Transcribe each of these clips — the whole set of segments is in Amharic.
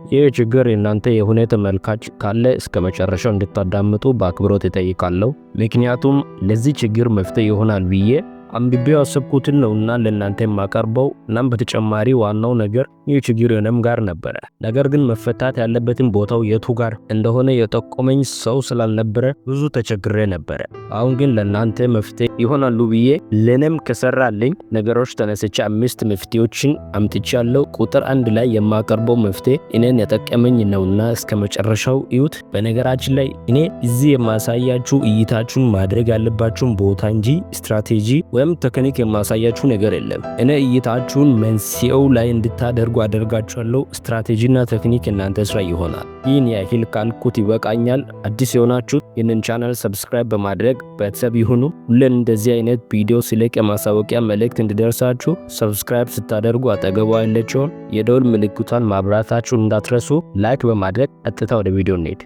ይህ ችግር የእናንተ የሆነ ተመልካች ካለ እስከ መጨረሻው እንድታዳምጡ በአክብሮት እጠይቃለሁ። ምክንያቱም ለዚህ ችግር መፍትሄ ይሆናል ብዬ አንብቤው ያሰብኩትን ነውና ለእናንተ የማቀርበው። እናም በተጨማሪ ዋናው ነገር ይህ ችግር እኔም ጋር ነበረ። ነገር ግን መፈታት ያለበትን ቦታው የቱ ጋር እንደሆነ የጠቆመኝ ሰው ስላልነበረ ብዙ ተቸግሬ ነበረ። አሁን ግን ለእናንተ መፍትሄ ይሆናሉ ብዬ ለኔም ከሰራልኝ ነገሮች ተነስቼ 5 መፍትሄዎችን አምጥቻለሁ። ቁጥር 1 ላይ የማቀርበው መፍትሄ እኔን የጠቀመኝ ነውና እስከ መጨረሻው እዩት። በነገራችን ላይ እኔ እዚህ የማሳያችሁ እይታችሁን ማድረግ ያለባችሁን ቦታ እንጂ ስትራቴጂ ወይም ቴክኒክ የማሳያችሁ ነገር የለም። እኔ እይታችሁን መንስኤው ላይ እንድታደርጉ አደርጋችኋለሁ። ስትራቴጂና ቴክኒክ እናንተ ስራ ይሆናል። ይህን ያህል ካልኩት ይበቃኛል። አዲስ የሆናችሁ ይህንን ቻናል ሰብስክራይብ በማድረግ ቤተሰብ ይሁኑ። ሁሌም እንደዚህ አይነት ቪዲዮ ሲለቅ የማሳወቂያ መልእክት እንዲደርሳችሁ ሰብስክራይብ ስታደርጉ አጠገቧ ያለችውን የደወል ምልክቷን ማብራታችሁን እንዳትረሱ። ላይክ በማድረግ ቀጥታ ወደ ቪዲዮ እንሄድ።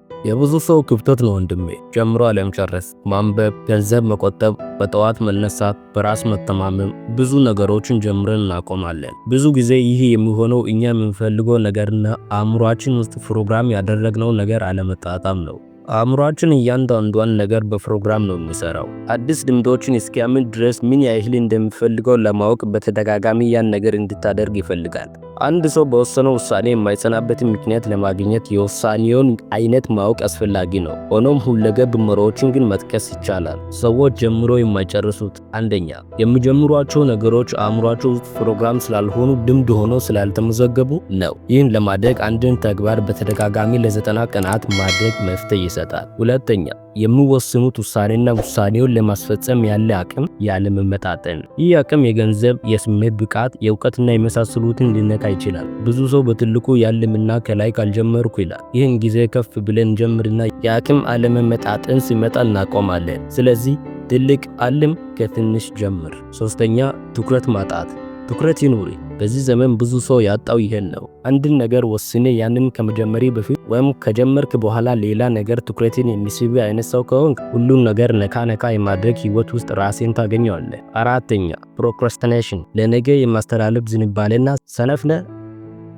የብዙ ሰው ክፍተት ነው ወንድሜ። ጀምሮ አለመጨረስ፣ ማንበብ፣ ገንዘብ መቆጠብ፣ በጠዋት መነሳት፣ በራስ መተማመን፣ ብዙ ነገሮችን ጀምረን እናቆማለን። ብዙ ጊዜ ይህ የሚሆነው እኛ የምንፈልገው ነገርና አእምሯችን ውስጥ ፕሮግራም ያደረግነው ነገር አለመጣጣም ነው። አእምሯችን እያንዳንዷን ነገር በፕሮግራም ነው የሚሰራው። አዲስ ልምዶችን እስኪያምን ድረስ ምን ያህል እንደሚፈልገው ለማወቅ በተደጋጋሚ ያን ነገር እንድታደርግ ይፈልጋል። አንድ ሰው በወሰነው ውሳኔ የማይጸናበትን ምክንያት ለማግኘት የውሳኔውን አይነት ማወቅ አስፈላጊ ነው። ሆኖም ሁለገብ መርሆችን ግን መጥቀስ ይቻላል። ሰዎች ጀምሮ የማይጨርሱት፣ አንደኛ የሚጀምሯቸው ነገሮች አእምሯቸው ውስጥ ፕሮግራም ስላልሆኑ ልምድ ሆኖ ስላልተመዘገቡ ነው። ይህን ለማድረግ አንድን ተግባር በተደጋጋሚ ለ90 ቀናት ማድረግ መፍትሄ ይሰጣል። ሁለተኛ የሚወስኑት ውሳኔና ውሳኔውን ለማስፈጸም ያለ አቅም ያለመመጣጠን። ይህ አቅም የገንዘብ፣ የስሜት ብቃት፣ የእውቀትና የመሳሰሉትን ሊነካ ይችላል። ብዙ ሰው በትልቁ ያለምና ከላይ ካልጀመርኩ ይላል። ይህን ጊዜ ከፍ ብለን ጀምርና የአቅም አለመመጣጠን ሲመጣ እናቆማለን። ስለዚህ ትልቅ አልም፣ ከትንሽ ጀምር። ሶስተኛ ትኩረት ማጣት። ትኩረት ይኑሪ። በዚህ ዘመን ብዙ ሰው ያጣው ይሄን ነው። አንድን ነገር ወስኔ ያንን ከመጀመሪ በፊት ወይም ከጀመርክ በኋላ ሌላ ነገር ትኩረትን የሚስብ አይነት ሰው ከሆንክ ሁሉን ነገር ነካ ነካ የማድረግ ህይወት ውስጥ ራስን ታገኘዋለህ። አራተኛ ፕሮክራስቲኔሽን፣ ለነገ የማስተላለፍ ዝንባሌና ሰነፍነ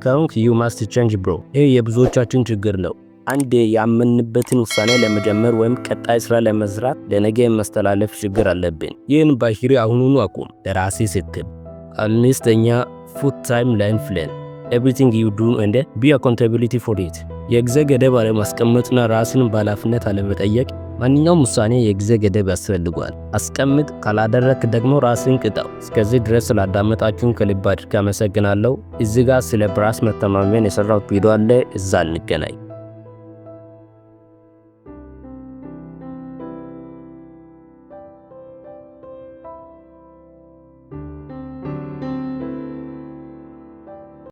ከሆንክ you must change bro። ይህ የብዙዎቻችን ችግር ነው። አንድ ያመንበትን ውሳኔ ለመጀመር ወይም ቀጣይ ስራ ለመስራት ለነገ የማስተላለፍ ችግር አለብን። ይህን ባህሪ አሁኑኑ አቁም ለራስህ ስትል። አምስተኛ ፉት ታይም ላይን ፕላን፣ ኤቭሪቲንግ ዩ ዱ and be accountability for it። የጊዜ ገደብ አለማስቀመጥና ራስን በኃላፊነት አለመጠየቅ። ማንኛውም ውሳኔ የጊዜ ገደብ ያስፈልጓል። አስቀምጥ፣ ካላደረክ ደግሞ ራስን ቅጣው። እስከዚህ ድረስ ስላዳመጣችሁን ከልብ አድርጌ አመሰግናለሁ። እዚህ ጋር ስለ በራስ መተማመን የሰራሁት ቪዲዮ አለ፣ እዛ እንገናኝ።